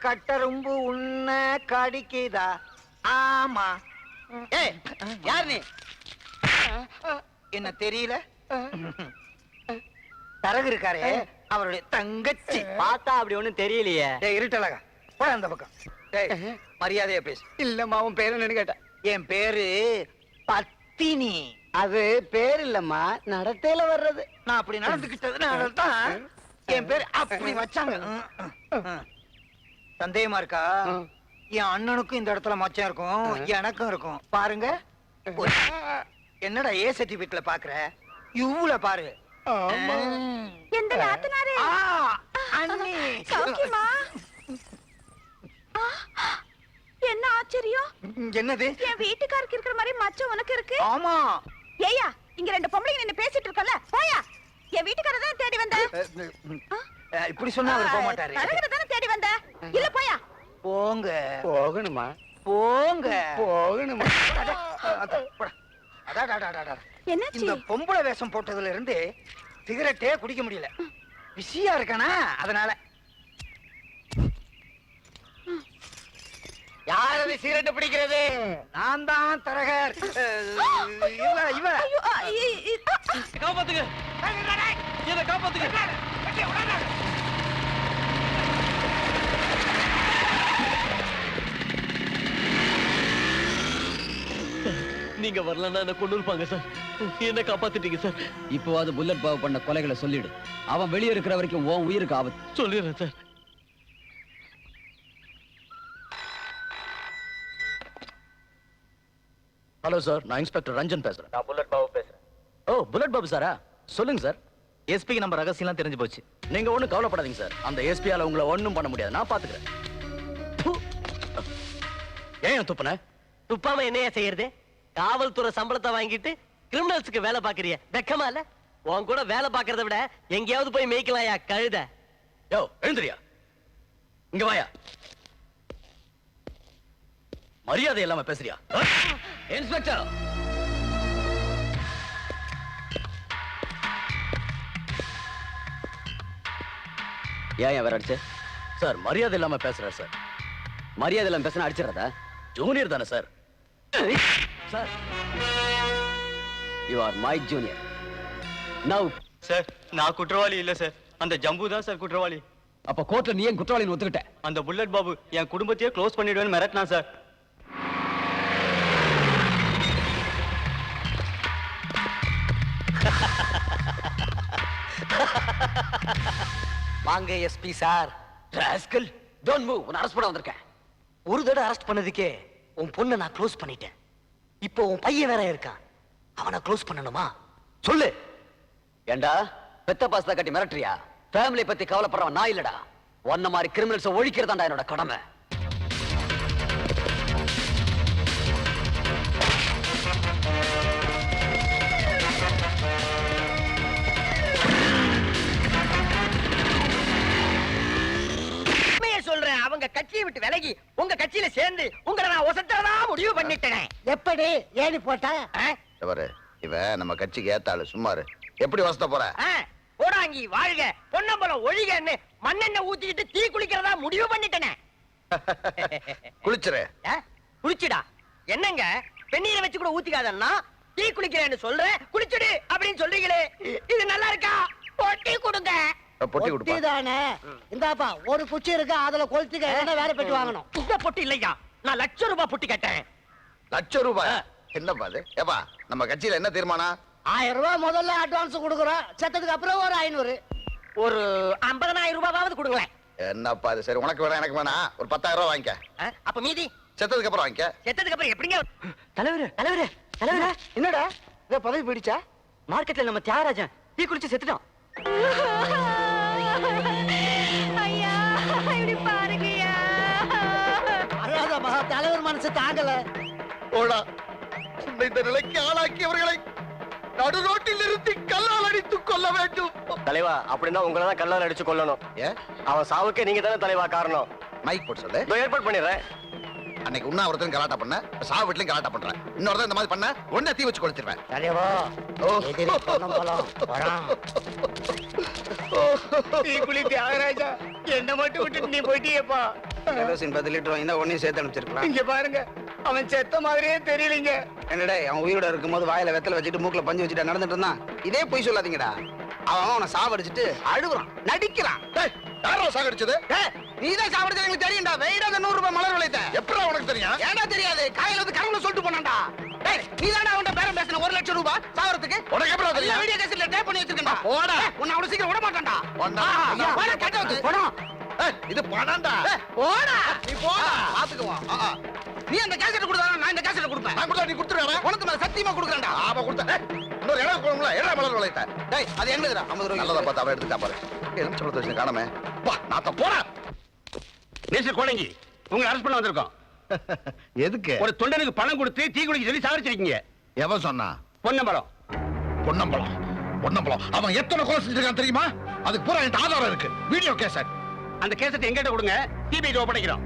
கட்டரும்பு உன்ன கடிக்குதா? ஆமா. ஏய், யார் நீ? என்ன தெரியல? தரகு இருக்காரே, அவருடைய தங்கச்சி. பார்த்தா அப்படி ஒண்ணும் தெரியலையே. டேய் இருட்டலகா, போட அந்த பக்கம். டேய் மரியாதையா பேசு. இல்லம்மா, உன் பேர் என்னன்னு கேட்டேன். என் பேரு பத்தினி. அது பேர் இல்லம்மா, நடத்தையில வர்றது. நான் அப்படி நடந்துகிட்டதுனால தான் என் பேர் அப்படி வச்சாங்க. சந்தேகமா இருக்கா? என் அண்ணனுக்கும் இந்த இடத்துல மச்சம் இருக்கும், எனக்கும் இருக்கும். பாருங்க. என்னடா ஏ சர்டிபிகேட்ல பாக்குற? யூல பாரு. எந்த நாத்தனாரே? அண்ணி சௌக்கியமா? என்ன ஆச்சரியம்? என்னது? என் வீட்டுக்காருக்கு இருக்கிற மாதிரி மச்சம் உனக்கு இருக்கு? ஆமா. ஏயா, இங்க ரெண்டு பொம்பளைங்க நின்னு பேசிட்டு இருக்கல, போயா. என் வீட்டுக்காரர் தான் தேடி வந்த. இப்படி சொன்னா அவர் போக மாட்டாரு. தரகரை தானே தேடி வந்த. இல்ல போயா. போங்க. போகணுமா? போங்க. போகணுமா? என்னாச்சு? இந்த பொம்பளை வேஷம் போட்டதுல இருந்து சிகரெட்டே குடிக்க முடியல. பிஸியா இருக்கானா, அதனால. யாரது சிகரெட் பிடிக்கிறது? நான் தான் தரகர். இவ காப்பாத்துங்க, என்ன காப்பாத்துங்க. நீங்க வரலன்னா என்ன கொண்டு இருப்பாங்க சார். என்ன காப்பாத்திட்டீங்க சார். இப்போவாது புல்லட் பாபு பண்ண கொலைகளை சொல்லிடு. அவன் வெளியே இருக்கிற வரைக்கும் உன் உயிருக்கு ஆபத்து. சொல்லிடுறேன் சார். ஹலோ சார், நான் இன்ஸ்பெக்டர் ரஞ்சன் பேசுறேன். நான் புல்லட் பாபு பேசுறேன். ஓ, புல்லட் பாபு சாரா? சொல்லுங்க சார். எஸ்பிக்கு நம்ம ரகசியம்லாம் தெரிஞ்சு போச்சு. நீங்க ஒண்ணும் கவலைப்படாதீங்க சார். அந்த எஸ்பியால உங்களை ஒண்ணும் பண்ண முடியாது, நான் பாத்துக்கிறேன். ஏன் துப்புன? துப்பாம என்னையா செய்யறது? காவல்துறை சம்பளத்தை வாங்கிட்டு கிரிமினல்ஸ்க்கு வேலை பாக்குறிய? வெக்கமா இல்ல? உன் கூட வேலை பாக்குறத விட எங்கேயாவது போய் மேய்க்கலாயா கழுத. யோ, எழுந்திரியா. இங்க வாயா. மரியாதை இல்லாம பேசுறியா? இன்ஸ்பெக்டர், ஏன் வேற அடிச்சு? சார், மரியாதை இல்லாம பேசுறாரு சார். மரியாதை இல்லாம பேசினா அடிச்சிடறதா? ஜூனியர் தானே sir. Sir, you are my junior. Now sir, நான் குற்றவாளி இல்ல சார். அந்த ஜம்பு தான் சார் குற்றவாளி. அப்ப கோர்ட்ல நீ ஏன் குற்றவாளின்னு ஒத்துக்கிட்ட? அந்த புல்லட் பாபு என் குடும்பத்தையே க்ளோஸ் பண்ணிடுவேன்னு மிரட்டினா சார். வாங்க SP sir. Rascal, don't move. உன்னை அரெஸ்ட் பண்ண வந்திருக்கேன். ஒரு தடவை அரெஸ்ட் பண்ணதுக்கே உன் பொண்ணை நான் க்ளோஸ் பண்ணிட்டேன். இப்போ உன் பையன் வேற இருக்கான், அவனை க்ளோஸ் பண்ணணுமா? சொல்லு. ஏண்டா பெத்த பாஸ்தா கட்டி மிரட்டுறியா? ஃபேமிலி பத்தி கவலைப்படுறவன் நான் இல்லடா. ஒன்ன மாதிரி கிரிமினல்ஸ் ஒழிக்கிறதாண்டா என்னோட கடமை. சொல்றேன், அவங்க கட்சியை விட்டு விலகி உங்க கட்சியில சேர்ந்து உங்களை நான் ஒசத்தறதா முடிவு பண்ணிட்டேன். எப்படி ஏணி போட்ட? இவ நம்ம கட்சிக்கு ஏத்தாளு. சும்மாரு. எப்படி வசத்த போற? போடாங்கி வாழ்க பொன்னம்பலம் ஒழிகன்னு மண்ணெண்ணெய் ஊத்திக்கிட்டு தீ குளிக்கிறதா முடிவு பண்ணிட்டேனே. குளிச்சுரு. குளிச்சுடா என்னங்க? வெந்நீரை வச்சு கூட ஊத்திக்காதன்னா தீ குளிக்கிறேன்னு சொல்றேன், குளிச்சுடு அப்படின்னு சொல்றீங்களே, இது நல்லா இருக்கா? பொட்டி கொடுங்க. பொட்டி கொடுப்பா. தானே இந்தாப்பா, ஒரு குச்சி இருக்கு, அதுல கொளுத்திக்க. என்ன வேற பெட்டி வாங்கணும்? இந்த பொட்டி இல்லையா, நான் ₹1,00,000 பொட்டி கேட்டேன். ₹1,00,000? என்னப்பா அது? ஏப்பா, நம்ம கட்சியில என்ன தீர்மானம்? ₹1000 முதல்ல அட்வான்ஸ் கொடுக்குறோம், செத்ததுக்கு அப்புறம் ஒரு 500, ஒரு ₹50,000 கொடுங்களேன். என்னப்பா அது? சரி, உனக்கு வேணா எனக்கு வேணா, ஒரு ₹10,000 வாங்கிக்க. அப்ப மீதி செத்ததுக்கு அப்புறம் வாங்கிக்க. செத்ததுக்கு அப்புறம் எப்படிங்க? தலைவரே தலைவரே தலைவரே, என்னடா இத பதவி போயிடுச்சா? மார்க்கெட்ல நம்ம தியாகராஜன் டீ குடிச்சு செத்துட்டான். ஐயா, இப்படி பாருங்கய்யா. அழாத மகா, தலைவர் மனசு தாங்கல. ஓடா, உன்னை இந்த நிலைக்கு ஆளாக்கியவர்களை நடு ரோட்டில் நிறுத்தி கல்லால் அடித்து கொல்ல வேண்டும். தலைவா, அப்படின்னா உங்களை தான் கல்லால் அடிச்சு கொல்லணும். ஏன்? அவன் சாவுக்கே நீங்க தானே தலைவா காரணம். மைக் போட்டு சொல்லு. ஏற்பாடு பண்ணிடுறேன். அன்னைக்கு உண்ணாவிரதம் கலாட்டா பண்ண, சாவு வீட்லயும் கலாட்டா பண்றேன். இன்னொரு இந்த மாதிரி பண்ண உடனே தீ வச்சு கொளுத்திடுவேன். தலைவா, எதிரி பொன்னம்பலம் வரான். தீ குளி தியாகராஜா, என்ன மட்டும் விட்டு நீ போயிட்டியப்பா. கெரோசின் 10 லிட்டர் வாங்கினா ஒன்னையும் சேர்த்து அனுப்பிச்சிருக்கலாம். இங்க பாருங்க, அவன் செத்த மாதிரியே தெரியலீங்க. என்னடா அவன் உயிரோட இருக்கும்போது வாயில வெத்தலை வச்சுட்டு மூக்குல பஞ்சு வச்சுட்டு நடந்துட்டு இருந்தான். இதே பொய் சொல்லாதீங்கடா. அவன் அவனை சாவடிச்சிட்டு அழுகுறான், நடிக்கிறான். யாரோ சாகடிச்சது? நீதான் சாவடிச்சது எங்களுக்கு தெரியும்டா. வெயிடா அந்த 100 ரூபாய் மலர் விளைத்த எப்படா உனக்கு தெரியும்? ஏன்டா தெரியாது? காலையில வந்து கரவுல சொல்லிட்டு போனான்டா. நீதானே அவன்கிட்ட பேரம் பேசின 1 லட்சம் ரூபாய் சாவறதுக்கு? உனக்கு எப்படா தெரியும்? வீடியோ கேசட்ல டேப் பண்ணி வச்சிருக்கேன்டா. போடா. உன்னை அவ்வளவு சீக்கிரம் விட மாட்டான்டா. வந்தா. போடா, கட்ட வந்து போடா. இது பணம்டா. போடா, நீ போடா. பாத்துக்குவோம். நீ அந்த கேசட் கொடுத்தா நான் இந்த கேசட் கொடுப்பேன். நான் கொடுத்தா நீ கொடுத்துருவா? உனக்கு மேல சத்தியமா கொடுக்கறேன்டா. ஆமா கொடுத்தேன். இன்னொரு இடம் கொடுங்களா? ஏடா மலர் விளைத்த? டேய், அது என்னதுடா? 50 ரூபாய். நல்லதா பார்த்து அவ எடுத்துட்டா பாரு. எலுமிச்சம்பழத்தை வச்சு காணமே. வா, நாத்த போடா. மிஸ்டர் கோடங்கி, உங்களை அரெஸ்ட் பண்ண வந்திருக்கோம். எதுக்கு? ஒரு தொண்டனுக்கு பணம் கொடுத்து டீ குடிக்க சொல்லி சாகரிச்சிருக்கீங்க. எவன் சொன்னா? பொன்னம்பலம். பொன்னம்பலம். பொன்னம்பலம். அவன் எத்தனை கொலை செஞ்சிருக்கான் தெரியுமா? அதுக்கு பூரா என்கிட்ட ஆதாரம் இருக்கு. Video cassette. அந்த கேசத்தை எங்கிட்ட கொடுங்க, சிபிஐ ஒப்படைக்கிறோம்.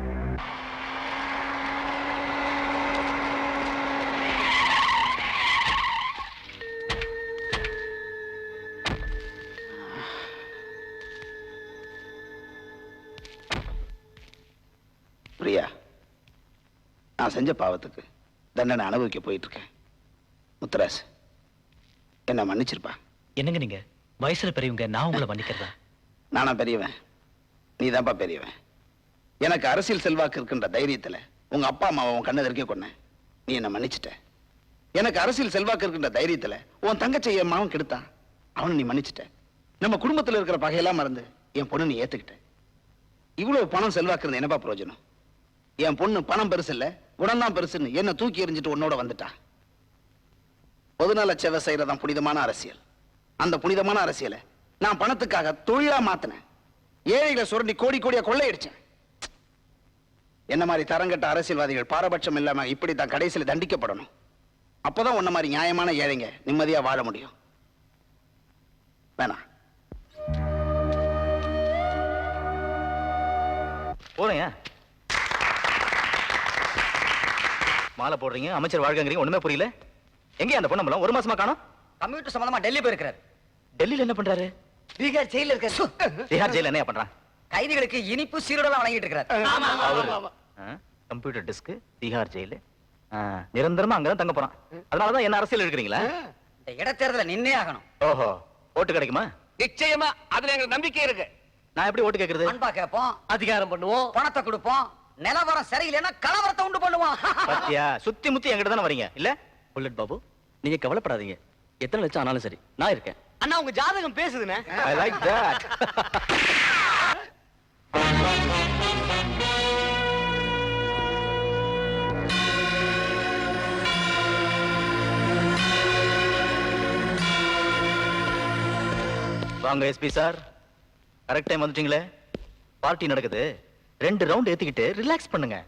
பிரியா, நான் செஞ்ச பாவத்துக்கு தண்டனை அனுபவிக்க போயிட்டு இருக்கேன். முத்துராஸ் என்ன மன்னிச்சிருப்பா. என்னங்க நீங்க வயசுல பெரியவங்க, நான் உங்களை மன்னிக்கிறதா? நானா பெரியவன்? நீதான்ப்பா பெரியவன். எனக்கு அரசியல் செல்வாக்கு இருக்கின்ற தைரியத்துல உங்க அப்பா அம்மாவை உன் கண்ணு எதிர்க்க கொன்னேன். நீ என்ன மன்னிச்சிட்ட. எனக்கு அரசியல் செல்வாக்கு இருக்கின்ற தைரியத்துல உன் தங்கச்சி என் மாவன் கெடுத்தான். அவனை நீ மன்னிச்சிட்ட. நம்ம குடும்பத்துல இருக்கிற பகையெல்லாம் மறந்து என் பொண்ணு நீ ஏத்துக்கிட்ட. இவ்வளவு பணம் செல்வாக்கு இருந்த என்னப்பா பிரயோஜனம்? என் பொண்ணு பணம் பெருசு இல்ல, குணம்தான் பெருசுன்னு என்ன தூக்கி எறிஞ்சிட்டு உன்னோட வந்துட்டா. பொதுநல சேவை செய்யறதான் புனிதமான அரசியல். அந்த புனிதமான அரசியலை நான் பணத்துக்காக தொழிலா மாத்தினேன். ஏழைகளை சுரண்டி கோடி கோடியா கொள்ளையடிச்சேன். என்ன மாதிரி தரங்கட்ட அரசியல்வாதிகள் பாரபட்சம் இல்லாம இப்படித்தான் கடைசியில தண்டிக்கப்படணும். அப்பதான் உன்ன மாதிரி நியாயமான ஏழைங்க நிம்மதியா வாழ முடியும். வேணாம். போறேங்க. மாலை போடுறீங்க, அமைச்சர் வாழ்க்கங்கிறீங்க, ஒண்ணுமே புரியல. எங்க அந்த பொண்ணம்பலம்? 1 மாசமா காணோம். கம்ப்யூட்டர் சம்பந்தமா டெல்லி போயிருக்கிறார். டெல்லியில என்ன பண்றாரு? பீகார் ஜெயில இருக்காரு. திஹார் ஜெயில என்ன பண்றான்? கைதிகளுக்கு இனிப்பு சீரோடலாம் வழங்கிட்டு இருக்கிறார். கம்ப்யூட்டர் டிஸ்க், திஹார் ஜெயில. நிரந்தரமா அங்கதான் தங்க போறான். அதனாலதான் என்ன அரசியல் எடுக்கிறீங்களா? இந்த இடைத்தேர்தல நின்னே ஆகணும். ஓஹோ, ஓட்டு கிடைக்குமா? நிச்சயமா அதுல எங்களுக்கு நம்பிக்கை இருக்கு. நான் எப்படி ஓட்டு கேக்குறது? அன்பா கேட்போம், அதிகாரம் பண்ணுவோம். பணத்தை கொடுப்போம், நிலவரம் சரியில்லைன்னா கலவரத்தை உண்டு பண்ணுவோம். பத்தியா, சுத்தி முத்தி எங்கிட்ட தானே வரீங்க இல்ல? புல்லட் பாபு, நீங்க கவலைப்படாதீங்க. எத்தனை லட்சம் ஆனாலும் சரி, நான் இருக்கேன். அண்ணா உங்க ஜாதகம் பேசுதுண்ணே. I like that. வாங்க எஸ்பி சார், கரெக்ட் டைம் வந்துட்டீங்களே. பார்ட்டி நடக்குது, 2 ரவுண்ட் ஏத்திக்கிட்டு ரிலாக்ஸ் பண்ணுங்க.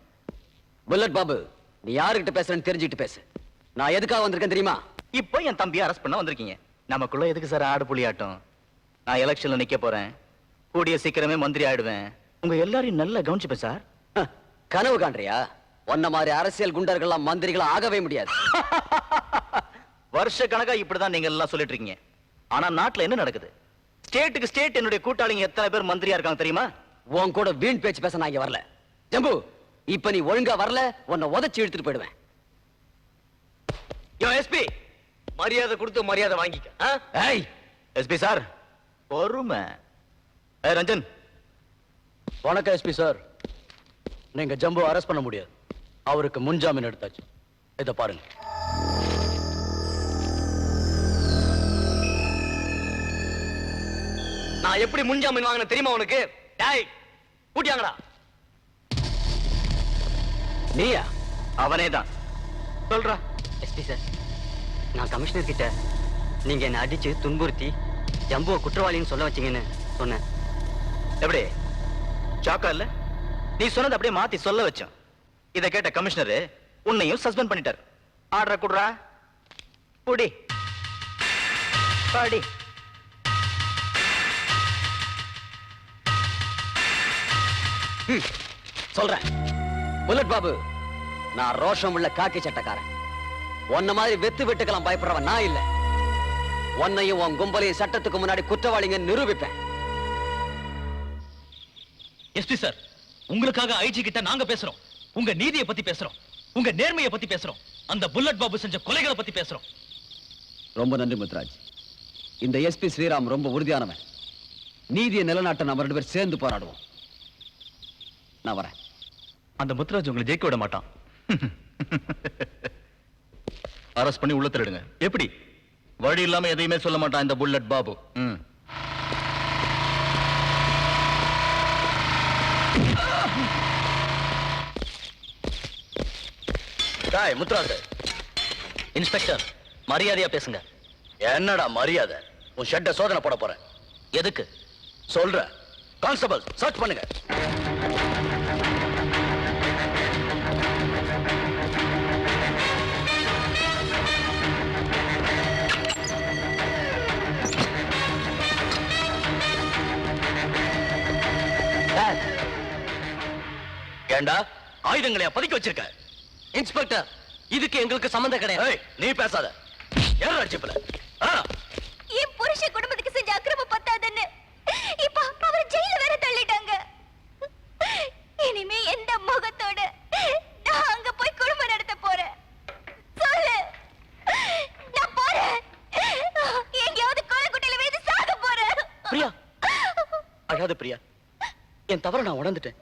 புல்லட் பாபு, நீ யாருக்கிட்ட பேசுறேன்னு தெரிஞ்சுக்கிட்டு பேசு. நான் எதுக்காக வந்திருக்கேன் தெரியுமா? இப்போ என் தம்பியை அரெஸ்ட் பண்ண வந்திருக்கீங்க. நமக்குள்ள எதுக்கு சார் ஆடு புலியாட்டம்? நான் எலெக்ஷன்ல நிக்க போறேன், கூடிய சீக்கிரமே மந்திரி ஆயிடுவேன். உங்க எல்லாரையும் நல்லா கவனிச்சுப்பேன் சார். கனவு காண்றியா? ஒன்ன மாதிரி அரசியல் குண்டர்கள்லாம் மந்திரிகளா ஆகவே முடியாது. வருஷ கணக்கா இப்படிதான் நீங்க எல்லாம் சொல்லிட்டு இருக்கீங்க. ஆனா நாட்டுல என்ன நடக்குது? ஸ்டேட்டுக்கு ஸ்டேட் என்னுடைய கூட்டாளிங்க எத்தனை பேர் மந்திரியா இருக்காங்க தெரியுமா? உன் கூட வீண் பேச்சு பேச நான் இங்க வரல. ஜம்பு, இப்ப நீ ஒழுங்கா வரல, உன்னை உதைச்சு இழுத்துட்டு போயிடுவேன். யோ எஸ்பி, மரியாதை கொடுத்து மரியாதை வாங்கிக்க. ஏய் எஸ்பி சார், பொறுமை. ஏய் ரஞ்சன். வணக்கம் எஸ்பி சார். நீங்க ஜம்பு அரெஸ்ட் பண்ண முடியாது. அவருக்கு முன்ஜாமீன் எடுத்தாச்சு. இத பாருங்க. நான் எப்படி முன்ஜாமீன் வாங்கின தெரியுமா உனக்கு? டேய் கூட்டியாங்கடா. நீயா? அவனே தான். சொல்றா. எஸ்பி சார், நான் கமிஷனர் கிட்ட நீங்க என்ன அடிச்சு துன்புறுத்தி ஜம்புவை குற்றவாளின்னு சொல்ல வச்சீங்கன்னு சொன்னேன். எப்படி சாக்கா இல்ல? நீ சொன்னது அப்படியே மாத்தி சொல்ல வச்சோம். இத கேட்ட கமிஷனர் உன்னையும் சஸ்பெண்ட் பண்ணிட்டார். ஆர்டர் குடுறா. புடி பாடி. சொல்றேன் புல்லட் பாபு, நான் ரோஷம் உள்ள காக்கி சட்டக்காரன். உன்ன மாதிரி வெத்து வெட்டுக்கெல்லாம் பயப்படுறவன் நான் இல்ல. உன்னையும் உன் கும்பலையும் சட்டத்துக்கு முன்னாடி குற்றவாளிங்க நிரூபிப்பேன். எஸ்பி சார், உங்களுக்காக ஐஜி கிட்ட நாங்க பேசுறோம். உங்க நீதியை பத்தி பேசுறோம். உங்க நேர்மையை பத்தி பேசுறோம். அந்த புல்லட் பாபு செஞ்ச கொலைகளை பத்தி பேசுறோம். ரொம்ப நன்றி முத்துராஜ். இந்த எஸ்பி ஸ்ரீராம் ரொம்ப உறுதியானவன். நீதியை நிலநாட்ட நம்ம 2 பேர் சேர்ந்து போராடுவோம். நான் வரேன். அந்த முத்துராஜ் உங்களை ஜெயிக்க விட மாட்டான். அரெஸ்ட் பண்ணி உள்ள தள்ளிடுங்க. எப்படி? வழி இல்லாம எதையுமே சொல்ல மாட்டான் இந்த புல்லட் பாபு. முத்துராஜ், இன்ஸ்பெக்டர் மரியாதையா பேசுங்க. என்னடா மரியாதை? உன் ஷெட்டை சோதனை போட போறேன். எதுக்கு சொல்ற. கான்ஸ்டபிள் சர்ச் பண்ணுங்க. ஏண்டா ஆயுதங்களையா பதுக்கி வச்சிருக்க? இன்ஸ்பெக்டர், இதுக்கு எங்களுக்கு சம்பந்தம் கிடையாது. ஏய், நீ பேசாத. ஏன் அடிச்சுப்பல? என் புருஷ குடும்பத்துக்கு செஞ்ச அக்கிரமம் பத்தாதுன்னு இப்ப அவர் ஜெயில வேற தள்ளிட்டாங்க. இனிமே எந்த முகத்தோட நான் அங்க போய் குடும்பம் நடத்த போறேன்? சொல்லு. நான் போறேன். எங்கேயாவது கொலைக்குட்டையில வீசி சாக போறேன். பிரியா, அழாத பிரியா. என் தவற நான் உணர்ந்துட்டேன்.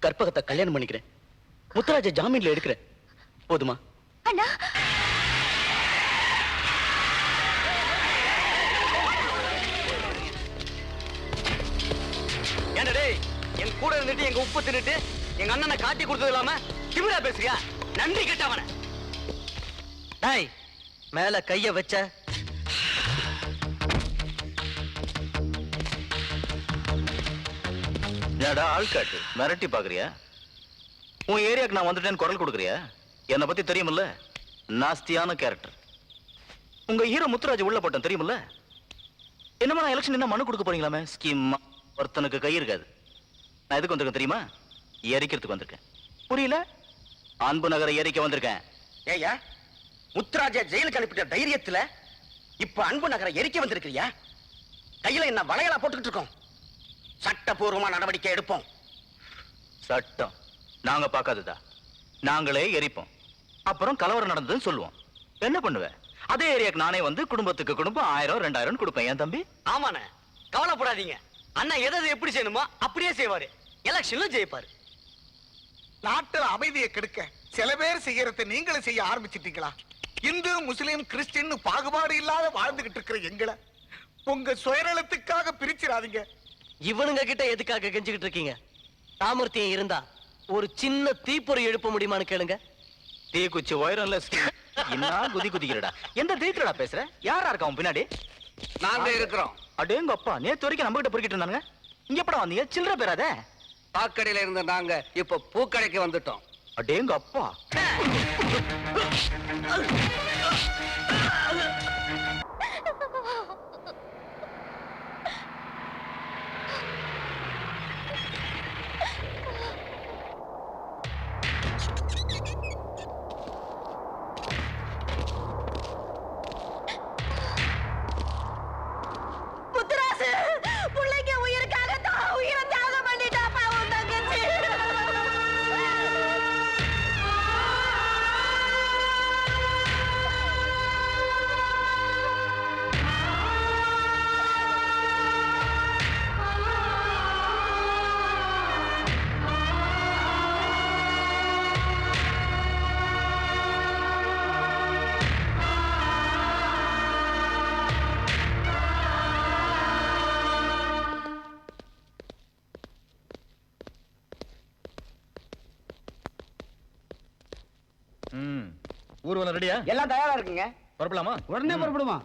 கற்பகத்தை கல்யாணம் பண்ணிக்கிறேன். முத்துராஜ ஜாமீன்ல எடுக்கிறேன். போதுமா? அண்ணா, என்னடே என் கூட இருந்துட்டு எங்க உப்பு தின்னுட்டு எங்க அண்ணனை காட்டி கொடுத்தது இல்லாம திமிரா பேசுறியா? நன்றி கெட்டவன. டேய், மேல கைய வச்ச என்னடா ஆள் காட்டு மிரட்டி பாக்குறியா? உன் ஏரியாக்கு நான் வந்துட்டேன்னு குரல் கொடுக்குறியா? என்னை பத்தி தெரியுமில்ல, நாஸ்தியான கேரக்டர். உங்க ஹீரோ முத்துராஜ் உள்ள போட்டேன் தெரியுமில்ல. என்னமா நான் எலெக்ஷன் என்ன மனு கொடுக்க போறீங்களாமே? ஸ்கீம் ஒருத்தனுக்கு கை இருக்காது. நான் எதுக்கு வந்திருக்கேன் தெரியுமா? எரிக்கிறதுக்கு வந்திருக்கேன். புரியல? அன்பு நகரை எரிக்க வந்திருக்கேன். ஏய்யா, முத்துராஜா ஜெயிலுக்கு அனுப்பிட்ட தைரியத்துல இப்ப அன்பு நகரை எரிக்க வந்திருக்கிறியா? கையில என்ன வளையலா போட்டுக்கிட்டு இருக்கோம்? சட்டபூர்வமா நடவடிக்கை எடுப்போம். சட்டம் நாங்க பார்க்காததா? நாங்களே எரிப்போம். அப்புறம் கலவரம் நடந்ததுன்னு சொல்லுவோம். என்ன பண்ணுவேன்? அதே ஏரியாக்கு நானே வந்து குடும்பத்துக்கு குடும்பம் 1000 2000 கொடுப்பேன். ஏன் தம்பி? ஆமாண்ணே, கவலைப்படாதீங்க. அண்ணா எதை எப்படி செய்யணுமோ அப்படியே செய்வாரு. எலெக்ஷன்ல ஜெயிப்பாரு. நாட்டுல அமைதியை கெடுக்க சில பேர் செய்யறதை நீங்களும் செய்ய ஆரம்பிச்சிட்டீங்களா? இந்து முஸ்லிம் கிறிஸ்டின் பாகுபாடு இல்லாத வாழ்ந்துகிட்டு இருக்கிற எங்களை உங்க சுயநலத்துக்காக பிரிச்சிடாதீங்க. இவனுங்க கிட்ட எதுக்காக கெஞ்சிக்கிட்டு இருக்கீங்க? சாமர்த்தியம் இருந்தா ஒரு சின்ன தீப்பொறி எழுப்ப முடியுமான்னு கேளுங்க. தீ குச்சி உயரம்ல என்ன குதி குதிக்கிறடா. எந்த தைரியத்துலடா பேசுற? யாரா இருக்கா உன் பின்னாடி? நாங்க இருக்கிறோம். அடேங்க அப்பா, நேத்து வரைக்கும் நம்ம கிட்ட பொறுக்கிட்டு இருந்தாங்க. இங்க எப்படா வந்தீங்க? சில்லற பேராத. பாக்கடையில இருந்த நாங்க இப்ப பூக்கடைக்கு வந்துட்டோம். அடேங்க அப்பா. முத்துராசு பிள்ளைங்க உயிருக்காக தான் உயிரை தியாகம் பண்ணிட்டாப்பா உன் தங்கச்சி. ஊர்வலம் ரெடியா? எல்லாம் தயாரா இருக்குங்க. புறப்படலாமா? உடனே புறப்படுமா?